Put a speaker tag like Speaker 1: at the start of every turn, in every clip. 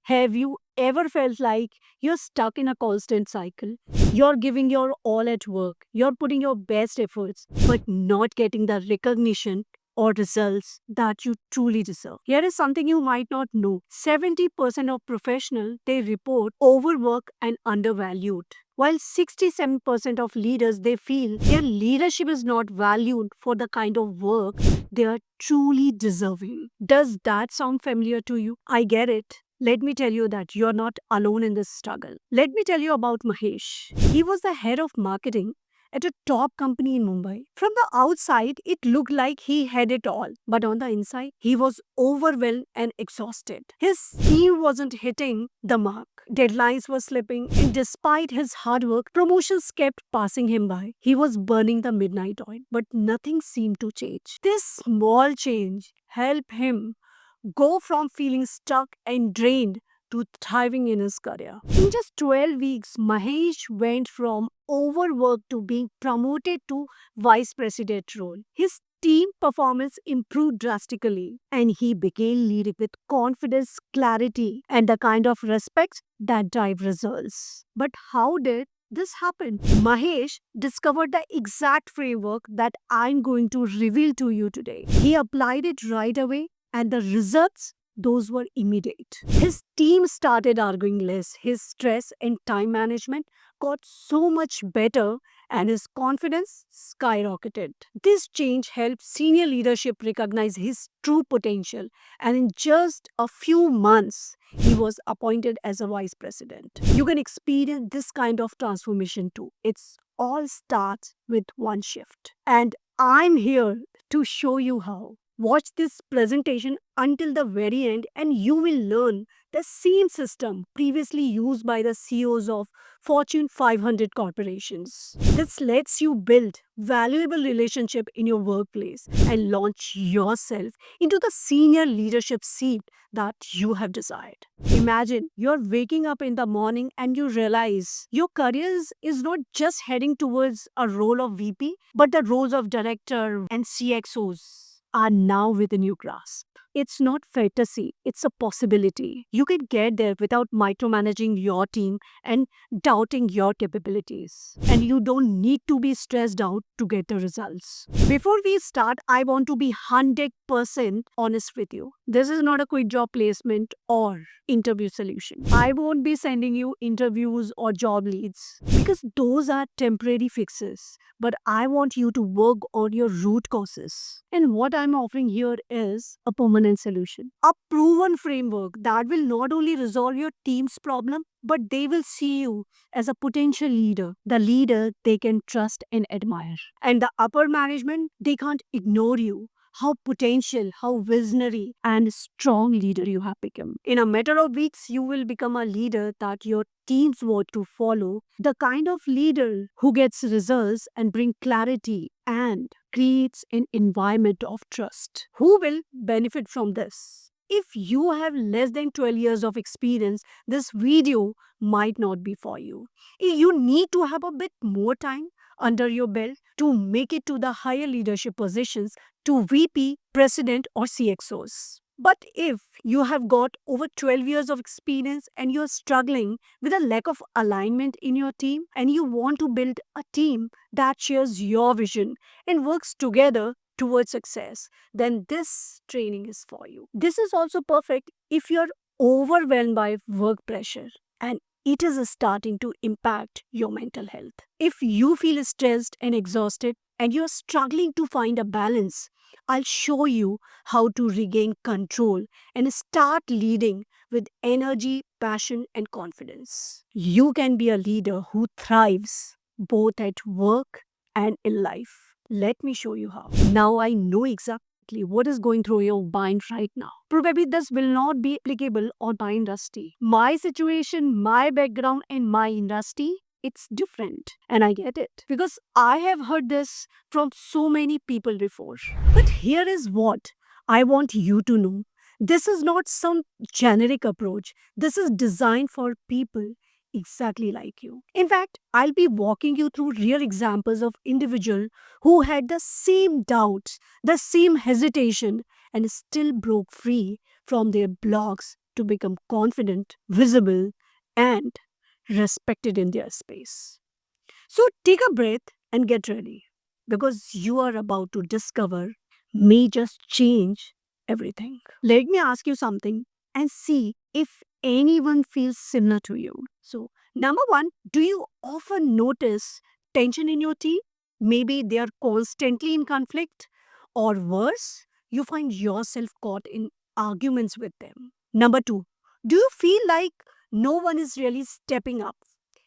Speaker 1: Have you ever felt like you're stuck in a constant cycle? You're giving your all at work, you're putting your best efforts, but not getting the recognition or results that you truly deserve. Here is something you might not know. 70% of professionals they report overwork and undervalued. While 67% of leaders they feel their leadership is not valued for the kind of work they are truly deserving. Does that sound familiar to you? I get it. Let me tell you that you're not alone in this struggle. Let me tell you about Mahesh. He was the head of marketing at a top company in Mumbai. From the outside, it looked like he had it all, but on the inside, he was overwhelmed and exhausted. His team wasn't hitting the mark. Deadlines were slipping, and despite his hard work, promotions kept passing him by. He was burning the midnight oil, but nothing seemed to change. This small change helped him go from feeling stuck and drained to thriving in his career. In just 12 weeks, Mahesh went from overwork to being promoted to vice president role. His team performance improved drastically and he began leading with confidence, clarity, and the kind of respect that drive results. But how did this happened? Mahesh discovered the exact framework that I'm going to reveal to you today. He applied it right away and the results those were immediate. His team started arguing less. His stress and time management got so much better and his confidence skyrocketed. This change helped senior leadership recognize his true potential and in just a few months he was appointed as a vice president. You can experience this kind of transformation too. It's all starts with one shift. And I'm here to show you how. Watch this presentation until the very end and you will learn the same system previously used by the CEOs of Fortune 500 corporations. This lets you build valuable relationship in your workplace and launch yourself into the senior leadership seat that you have desired. Imagine you're waking up in the morning and you realize your career is not just heading towards a role of VP, but the roles of director and CXOs are now within your grasp. It's not fantasy, it's a possibility. You can get there without micromanaging your team and doubting your capabilities. And you don't need to be stressed out to get the results. Before we start, I want to be 100% honest with you. This is not a quick job placement or interview solution. I won't be sending you interviews or job leads because those are temporary fixes. But I want you to work on your root causes. And what I'm offering here is a permanent solution, a proven framework that will not only resolve your team's problem, but they will see you as a potential leader, the leader they can trust and admire. And the upper management, they can't ignore you. How potential, how visionary and strong leader you have become. In a matter of weeks, you will become a leader that your teams want to follow, the kind of leader who gets results and bring clarity and creates an environment of trust. Who will benefit from this? If you have less than 12 years of experience, this video might not be for you. You need to have a bit more time under your belt to make it to the higher leadership positions to VP, President, or CXOs. But if you have got over 12 years of experience and you're struggling with a lack of alignment in your team and you want to build a team that shares your vision and works together towards success, then this training is for you. This is also perfect if you're overwhelmed by work pressure and it is starting to impact your mental health. If you feel stressed and exhausted and you're struggling to find a balance, I'll show you how to regain control and start leading with energy, passion, and confidence. You can be a leader who thrives both at work and in life. Let me show you how. Now I know exactly what is going through your mind right now. Probably this will not be applicable on my industry. My situation, my background, and my industry, it's different. And I get it. Because I have heard this from so many people before. But here is what I want you to know. This is not some generic approach. This is designed for people exactly like you. In fact, I'll be walking you through real examples of individuals who had the same doubts, the same hesitation, and still broke free from their blocks to become confident, visible, and respected in their space. So take a breath and get ready because you are about to discover may just change everything. Let me ask you something and see if anyone feels similar to you. So, number one, do you often notice tension in your team? Maybe they are constantly in conflict, or worse, you find yourself caught in arguments with them. Number two, do you feel like no one is really stepping up?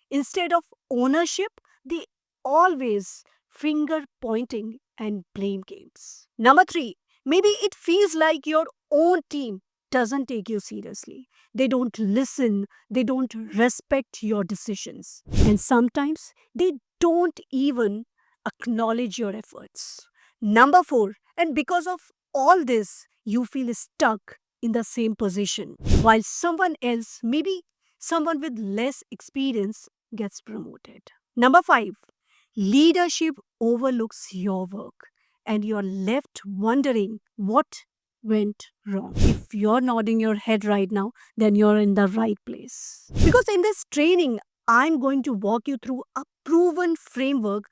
Speaker 1: Instead of ownership, they always finger pointing and blame games. Number three, maybe it feels like your own team doesn't take you seriously. They don't listen, they don't respect your decisions, and sometimes they don't even acknowledge your efforts. Number four, and because of all this, you feel stuck in the same position while someone else, maybe someone with less experience, gets promoted. Number five, leadership overlooks your work and you're left wondering what went wrong. If you're nodding your head right now, then you're in the right place. Because in this training, I'm going to walk you through a proven framework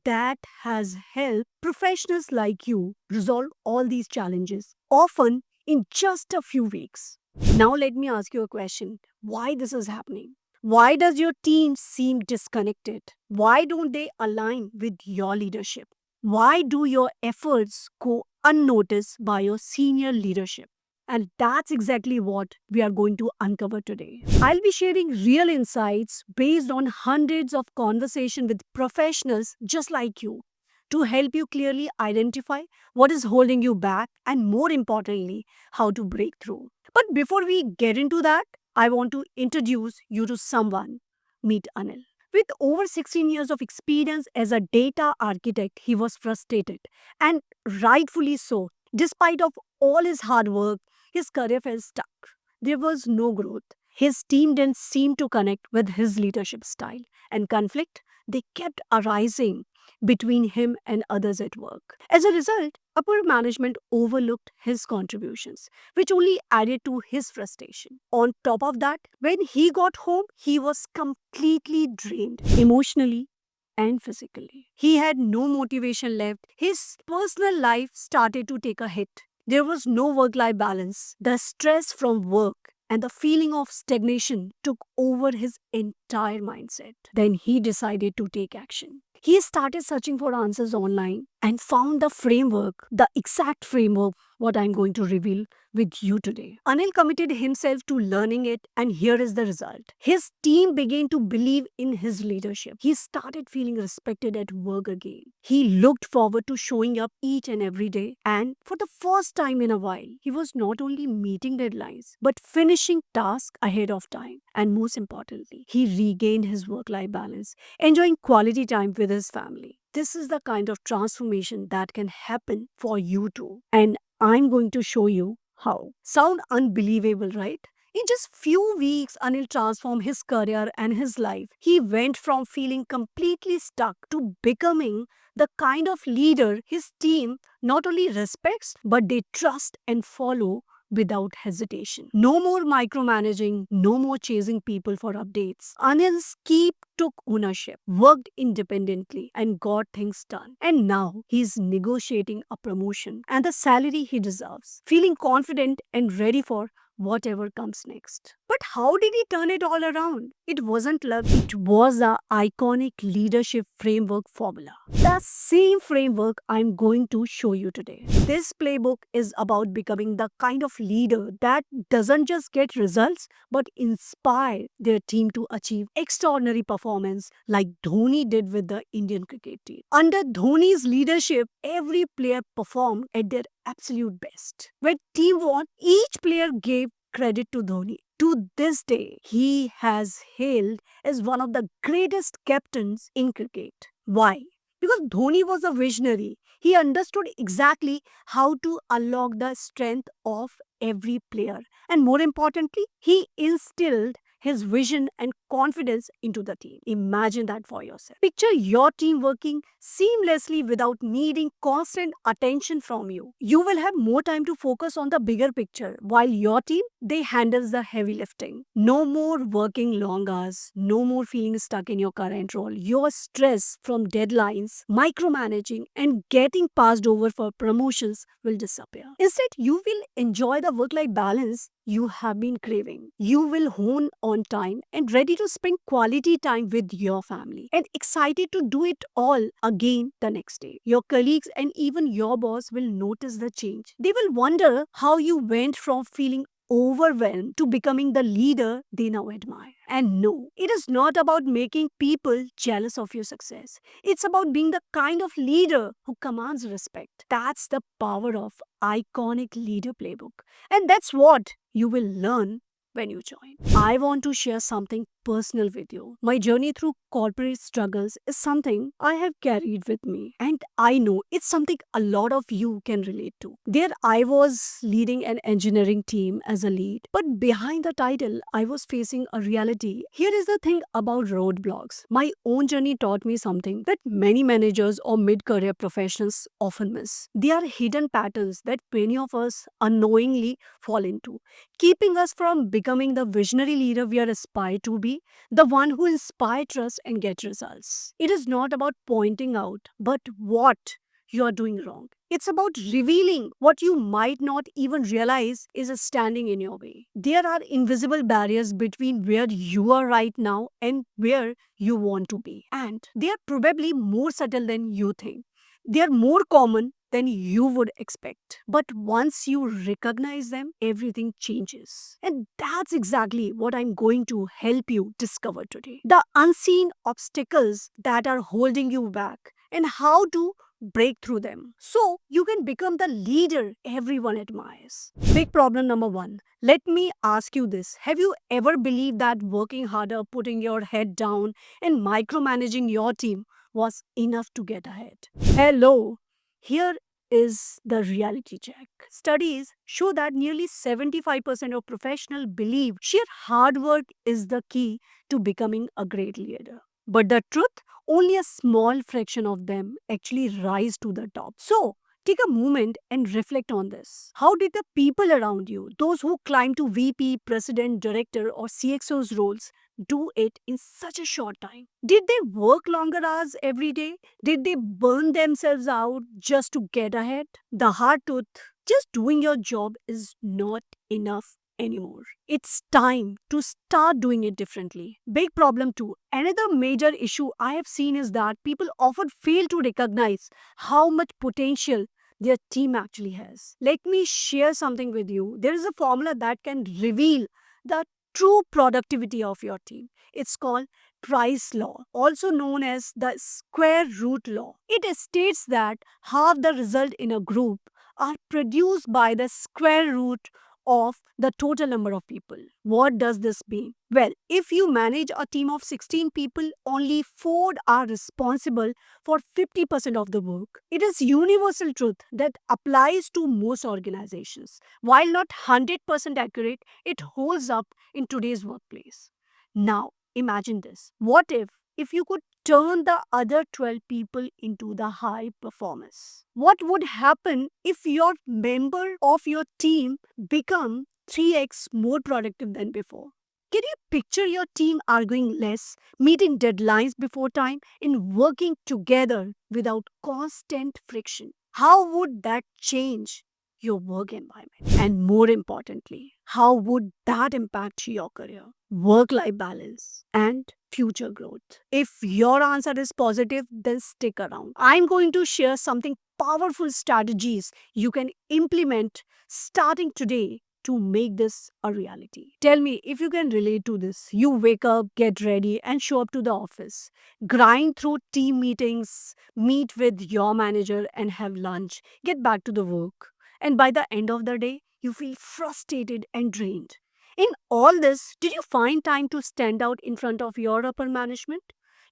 Speaker 1: that has helped professionals like you resolve all these challenges, often in just a few weeks. Now, let me ask you a question: why this is happening? Why does your team seem disconnected? Why don't they align with your leadership? Why do your efforts go unnoticed by your senior leadership? And that's exactly what we are going to uncover today. I'll be sharing real insights based on hundreds of conversations with professionals just like you to help you clearly identify what is holding you back and, more importantly, how to break through. But before we get into that, I want to introduce you to someone. Meet Anil. With over 16 years of experience as a data architect, he was frustrated, and rightfully so. Despite of all his hard work, his career felt stuck. There was no growth. His team didn't seem to connect with his leadership style, and conflict they kept arising between him and others at work. As a result, upper management overlooked his contributions, which only added to his frustration. On top of that, when he got home, he was completely drained emotionally and physically. He had no motivation left. His personal life started to take a hit. There was no work life balance. The stress from work and the feeling of stagnation took over his entire mindset. Then he decided to take action. He started searching for answers online and found the framework, the exact framework, what I'm going to reveal with you today. Anil committed himself to learning it, and here is the result. His team began to believe in his leadership. He started feeling respected at work again. He looked forward to showing up each and every day, and for the first time in a while, he was not only meeting deadlines but finishing tasks ahead of time. And most importantly, he regained his work life balance, enjoying quality time with his family. This is the kind of transformation that can happen for you too. And I'm going to show you how. Sound unbelievable, right? In just few weeks, Anil transformed his career and his life. He went from feeling completely stuck to becoming the kind of leader his team not only respects but they trust and follow without hesitation. No more micromanaging, no more chasing people for updates. Anil's keep took ownership, worked independently, and got things done. And now he's negotiating a promotion and the salary he deserves, feeling confident and ready for whatever comes next. But how did he turn it all around? It wasn't luck, it was the iconic leadership framework formula. The same framework I'm going to show you today. This playbook is about becoming the kind of leader that doesn't just get results but inspire their team to achieve extraordinary performance like Dhoni did with the Indian cricket team. Under Dhoni's leadership, every player performed at their absolute best. When team won, each player gave credit to Dhoni. To this day, he has hailed as one of the greatest captains in cricket. Why? Because Dhoni was a visionary. He understood exactly how to unlock the strength of every player. And more importantly, he instilled his vision and confidence into the team. Imagine that for yourself. Picture your team working seamlessly without needing constant attention from you. You will have more time to focus on the bigger picture while your team they handles the heavy lifting. No more working long hours, no more feeling stuck in your current role. Your stress from deadlines, micromanaging and getting passed over for promotions will disappear. Instead, you will enjoy the work-life balance you have been craving. You will hone on time and ready to spend quality time with your family and excited to do it all again the next day. Your colleagues and even your boss will notice the change. They will wonder how you went from feeling overwhelmed to becoming the leader they now admire. And no, it is not about making people jealous of your success. It's about being the kind of leader who commands respect. That's the power of iconic leader playbook. And that's what you will learn when you join. I want to share something personal with you. My journey through corporate struggles is something I have carried with me, and I know it's something a lot of you can relate to. There, I was leading an engineering team as a lead, but behind the title, I was facing a reality. Here is the thing about roadblocks. My own journey taught me something that many managers or mid career professionals often miss. They are hidden patterns that many of us unknowingly fall into, keeping us from becoming the visionary leader we are aspired to be, the one who inspire trust and get results. It is not about pointing out, but what you are doing wrong. It's about revealing what you might not even realize is standing in your way. There are invisible barriers between where you are right now and where you want to be. And they are probably more subtle than you think. They are more common than you would expect. But once you recognize them, everything changes. And that's exactly what I'm going to help you discover today. The unseen obstacles that are holding you back and how to break through them so you can become the leader everyone admires. Big problem number one. Let me ask you this. Have you ever believed that working harder, putting your head down, and micromanaging your team was enough to get ahead? Hello. Here is the reality check. Studies show that nearly 75% of professionals believe sheer hard work is the key to becoming a great leader. But the truth, only a small fraction of them actually rise to the top. So, take a moment and reflect on this. How did the people around you, those who climb to VP, president, director, or CXO's roles, do it in such a short time? Did they work longer hours every day? Did they burn themselves out just to get ahead? The hard truth, just doing your job is not enough anymore. It's time to start doing it differently. Big problem too. Another major issue I have seen is that people often fail to recognize how much potential their team actually has. Let me share something with you. There is a formula that can reveal the true productivity of your team. It's called Price law, also known as the square root law. It states that half the result in a group are produced by the square root of the total number of people. What does this mean? Well, if you manage a team of 16 people, only 4 are responsible for 50% of the work. It is universal truth that applies to most organizations. While not 100% accurate, it holds up in today's workplace. Now, imagine this. What if you could turn the other 12 people into the high performers? What would happen if your member of your team become 3x more productive than before? Can you picture your team arguing less, meeting deadlines before time, and working together without constant friction? How would that change your work environment? And more importantly, how would that impact your career, work life balance, and future growth? If your answer is positive, then stick around. I'm going to share something powerful strategies you can implement starting today to make this a reality. Tell me if you can relate to this. You wake up, get ready, and show up to the office. Grind through team meetings, meet with your manager, and have lunch. Get back to the work. And by the end of the day, you feel frustrated and drained. In all this, did you find time to stand out in front of your upper management?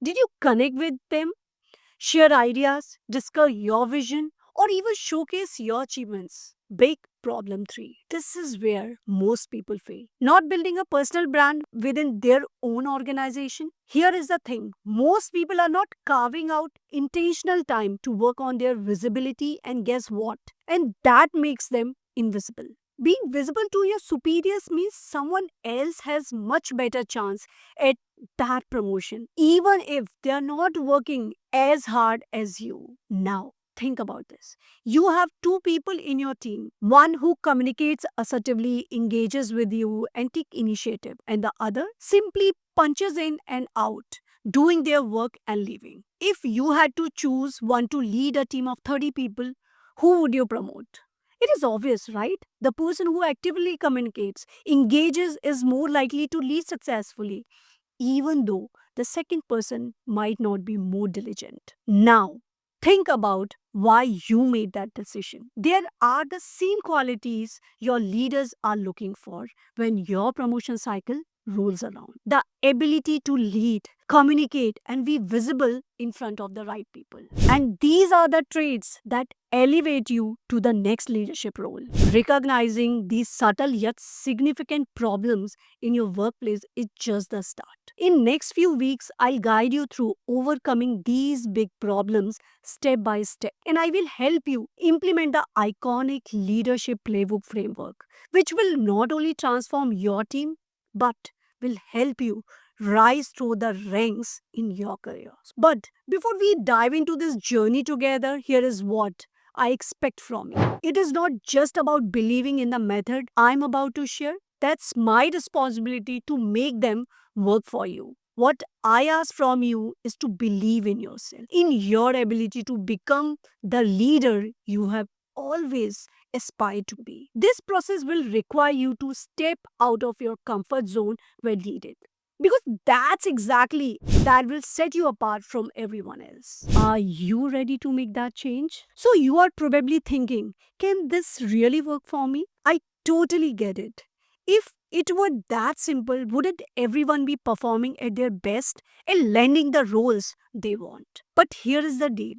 Speaker 1: Did you connect with them, share ideas, discuss your vision, or even showcase your achievements? Big Problem 3. This is where most people fail. Not building a personal brand within their own organization. Here is the thing, most people are not carving out intentional time to work on their visibility, and guess what? And that makes them invisible. Being visible to your superiors means someone else has much better chance at that promotion, even if they are not working as hard as you. Now, think about this. You have two people in your team, one who communicates assertively, engages with you, and takes initiative, and the other simply punches in and out, doing their work and leaving. If you had to choose one to lead a team of 30 people, who would you promote? It is obvious, right? The person who actively communicates, engages, is more likely to lead successfully, even though the second person might not be more diligent. Now, think about why you made that decision. There are the same qualities your leaders are looking for when your promotion cycle rolls around. The ability to lead, communicate, and be visible in front of the right people. And these are the traits that elevate you to the next leadership role. Recognizing these subtle yet significant problems in your workplace is just the start. In next few weeks, I'll guide you through overcoming these big problems step by step, and I will help you implement the iconic leadership playbook framework, which will not only transform your team but will help you rise through the ranks in your careers. But before we dive into this journey together, here is what I expect from you. It is not just about believing in the method I'm about to share. That's my responsibility to make them work for you. What I ask from you is to believe in yourself, in your ability to become the leader you have always aspired to be. This process will require you to step out of your comfort zone when needed, because that's exactly that will set you apart from everyone else. Are you ready to make that change? So you are probably thinking, can this really work for me? I totally get it. If it were that simple, wouldn't everyone be performing at their best and landing the roles they want? But here is the deal.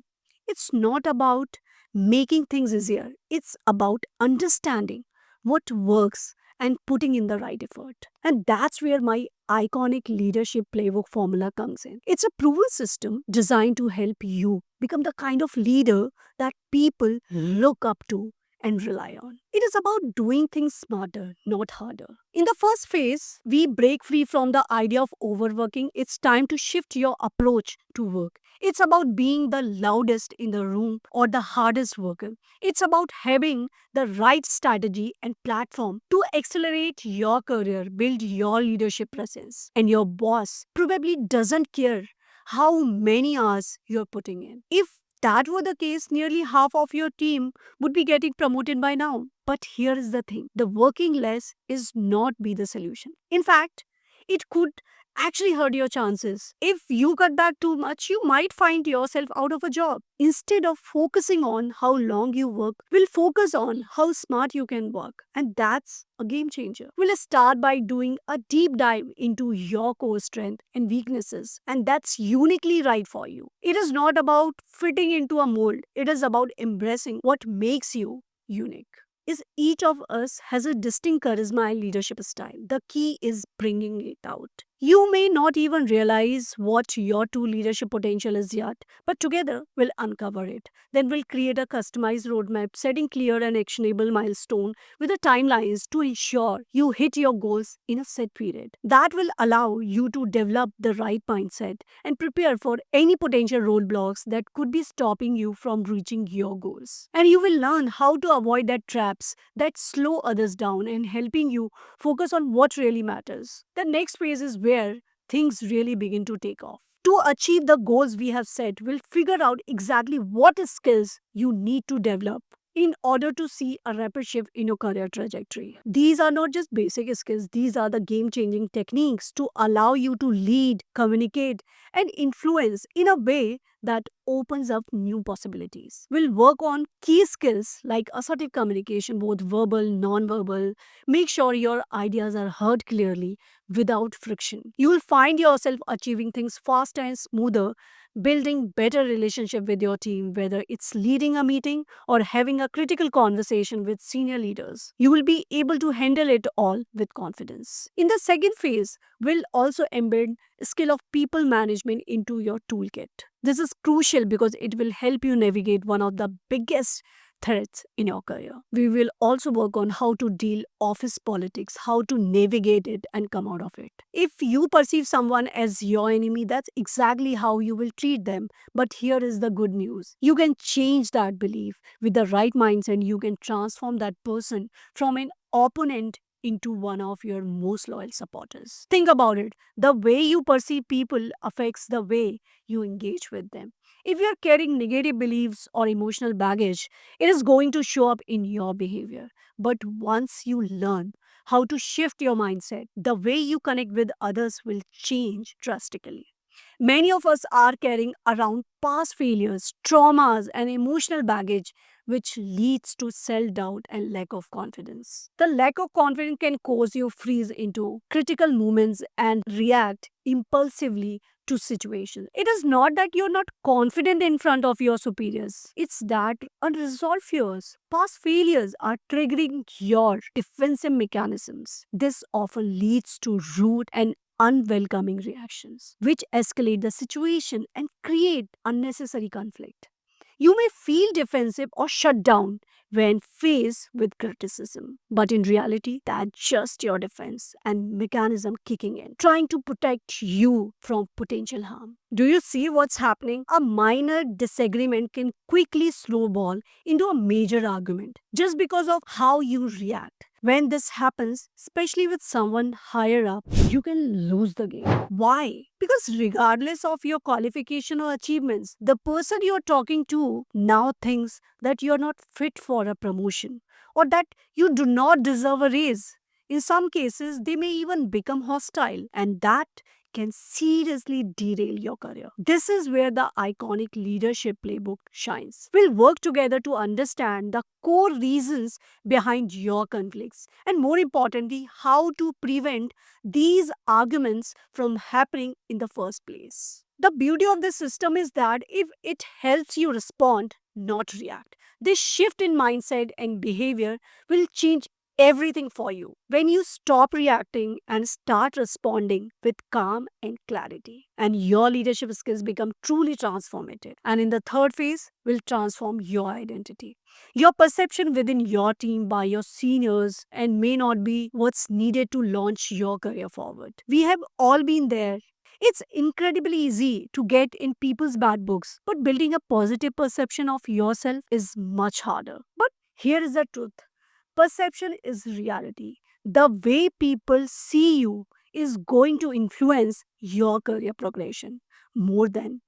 Speaker 1: It's not about making things easier. It's about understanding what works and putting in the right effort. And that's where my iconic leadership playbook formula comes in. It's a proven system designed to help you become the kind of leader that people look up to and rely on. It is about doing things smarter, not harder. In the first phase, we break free from the idea of overworking. It's time to shift your approach to work. It's about being the loudest in the room or the hardest worker. It's about having the right strategy and platform to accelerate your career, build your leadership presence. And your boss probably doesn't care how many hours you're putting in. If that were the case, nearly half of your team would be getting promoted by now. But here is the thing, the working less is not be the solution. In fact, it could actually hurt your chances. If you cut back too much, you might find yourself out of a job. Instead of focusing on how long you work, we'll focus on how smart you can work. And that's a game changer. We'll start by doing a deep dive into your core strength and weaknesses, and that's uniquely right for you. It is not about fitting into a mold, it is about embracing what makes you unique. Is each of us has a distinct charisma and leadership style. The key is bringing it out. You may not even realize what your true leadership potential is yet, but together we'll uncover it. Then we'll create a customized roadmap, setting clear and actionable milestone with the timelines to ensure you hit your goals in a set period. That will allow you to develop the right mindset and prepare for any potential roadblocks that could be stopping you from reaching your goals. And you will learn how to avoid that traps that slow others down and helping you focus on what really matters. The next phase is where things really begin to take off. To achieve the goals we have set, we'll figure out exactly what skills you need to develop in order to see a rapid shift in your career trajectory. These are not just basic skills, these are the game changing techniques to allow you to lead, communicate, and influence in a way that opens up new possibilities. We'll work on key skills like assertive communication, both verbal, non-verbal. Make sure your ideas are heard clearly without friction. You will find yourself achieving things faster and smoother building better relationship with your team, whether it's leading a meeting or having a critical conversation with senior leaders. You will be able to handle it all with confidence. In the second phase, we'll also embed skill of people management into your toolkit. This is crucial because it will help you navigate one of the biggest threats in your career. We will also work on how to deal office politics, how to navigate it and come out of it. If you perceive someone as your enemy, that's exactly how you will treat them. But here is the good news. You can change that belief with the right mindset. You can transform that person from an opponent into one of your most loyal supporters. Think about it. The way you perceive people affects the way you engage with them. If you're carrying negative beliefs or emotional baggage, it is going to show up in your behavior. But once you learn how to shift your mindset, the way you connect with others will change drastically. Many of us are carrying around past failures, traumas, and emotional baggage, which leads to self doubt and lack of confidence. The lack of confidence can cause you freeze into critical moments and react impulsively to situations. It is not that you're not confident in front of your superiors, it's that unresolved fears, past failures are triggering your defensive mechanisms. This often leads to rude and unwelcoming reactions, which escalate the situation and create unnecessary conflict. You may feel defensive or shut down when faced with criticism, but in reality, that's just your defense and mechanism kicking in, trying to protect you from potential harm. Do you see what's happening? A minor disagreement can quickly snowball into a major argument just because of how you react. When this happens, especially with someone higher up, you can lose the game. Why? Because regardless of your qualification or achievements, the person you're talking to now thinks that you're not fit for a promotion or that you do not deserve a raise. In some cases, they may even become hostile, and that can seriously derail your career. This is where the iconic leadership playbook shines. We'll work together to understand the core reasons behind your conflicts and, more importantly, how to prevent these arguments from happening in the first place. The beauty of this system is that if it helps you respond, not react, this shift in mindset and behavior will change everything for you when you stop reacting and start responding with calm and clarity, and your leadership skills become truly transformative. And in the third phase will transform your identity. Your perception within your team by your seniors and may not be what's needed to launch your career forward. We have all been there. It's incredibly easy to get in people's bad books, but building a positive perception of yourself is much harder. But here is the truth. Perception is reality. The way people see you is going to influence your career progression more than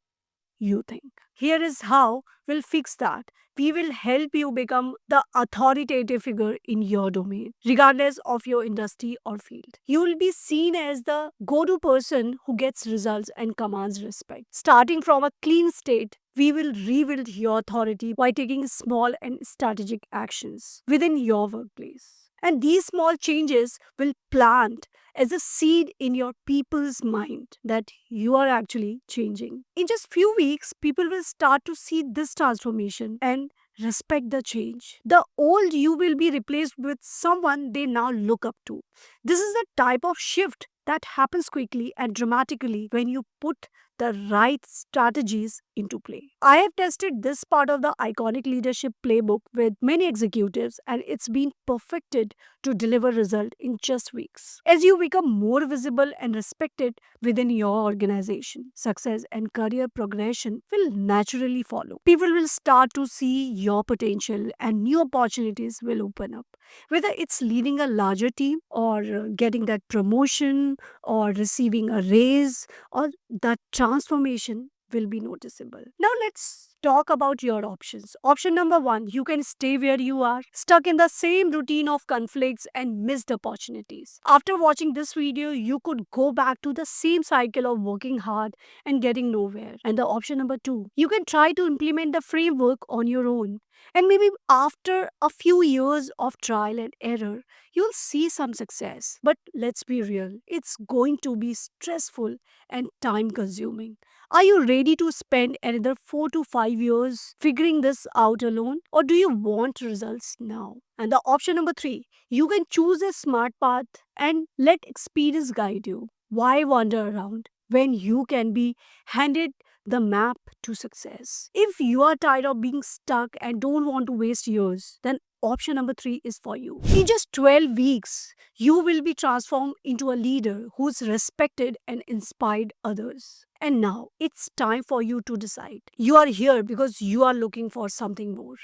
Speaker 1: you think. Here is how we'll fix that. We will help you become the authoritative figure in your domain, regardless of your industry or field. You will be seen as the go to person who gets results and commands respect. Starting from a clean state, we will rebuild your authority by taking small and strategic actions within your workplace. And these small changes will plant as a seed in your people's mind that you are actually changing. In just few weeks, people will start to see this transformation and respect the change. The old you will be replaced with someone they now look up to. This is the type of shift that happens quickly and dramatically when you put the right strategies into play. I have tested this part of the iconic leadership playbook with many executives, and it's been perfected to deliver result in just weeks. As you become more visible and respected within your organization, success and career progression will naturally follow. People will start to see your potential and new opportunities will open up. Whether it's leading a larger team or getting that promotion or receiving a raise, or that transformation will be noticeable. Now let's talk about your options. Option number one, you can stay where you are, stuck in the same routine of conflicts and missed opportunities. After watching this video, you could go back to the same cycle of working hard and getting nowhere. And the option number two, you can try to implement the framework on your own And maybe after a few years of trial and error, you'll see some success. But let's be real, it's going to be stressful and time consuming. Are you ready to spend another 4 to 5 years figuring this out alone? Or do you want results now? And the option number three, you can choose a smart path and let experience guide you. Why wander around when you can be handed the map to success? If you are tired of being stuck and don't want to waste years, then option number three is for you. In just 12 weeks, you will be transformed into a leader who's respected and inspired others. And now it's time for you to decide. You are here because you are looking for something more.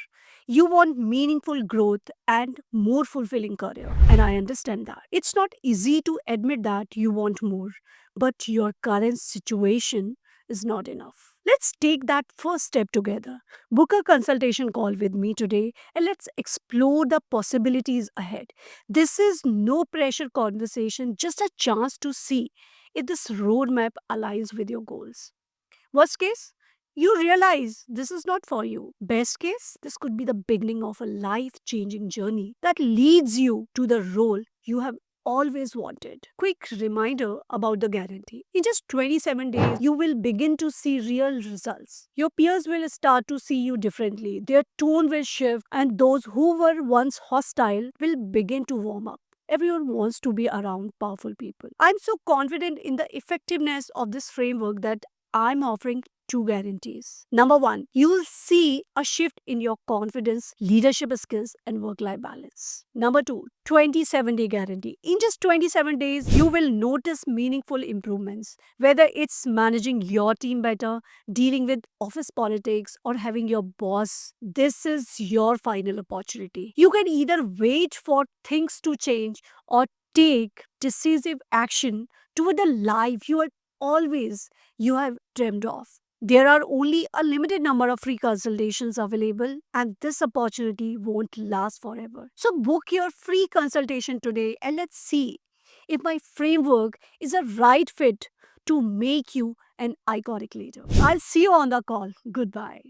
Speaker 1: You want meaningful growth and more fulfilling career. And I understand that. It's not easy to admit that you want more, but your current situation is not enough. Let's take that first step together. Book a consultation call with me today and let's explore the possibilities ahead. This is no pressure conversation, just a chance to see if this roadmap aligns with your goals. Worst case, you realize this is not for you. Best case, this could be the beginning of a life changing journey that leads you to the role you have always wanted. Quick reminder about the guarantee. In just 27 days, you will begin to see real results. Your peers will start to see you differently. Their tone will shift, and those who were once hostile will begin to warm up. Everyone wants to be around powerful people. I'm so confident in the effectiveness of this framework that I'm offering two guarantees. Number one, you'll see a shift in your confidence, leadership skills, and work life balance. Number two, 27-day guarantee. In just 27 days, you will notice meaningful improvements, whether it's managing your team better, dealing with office politics, or having your boss. This is your final opportunity. You can either wait for things to change or take decisive action toward the life you have dreamed of. There are only a limited number of free consultations available, and this opportunity won't last forever. So, book your free consultation today and let's see if my framework is a right fit to make you an iconic leader. I'll see you on the call. Goodbye.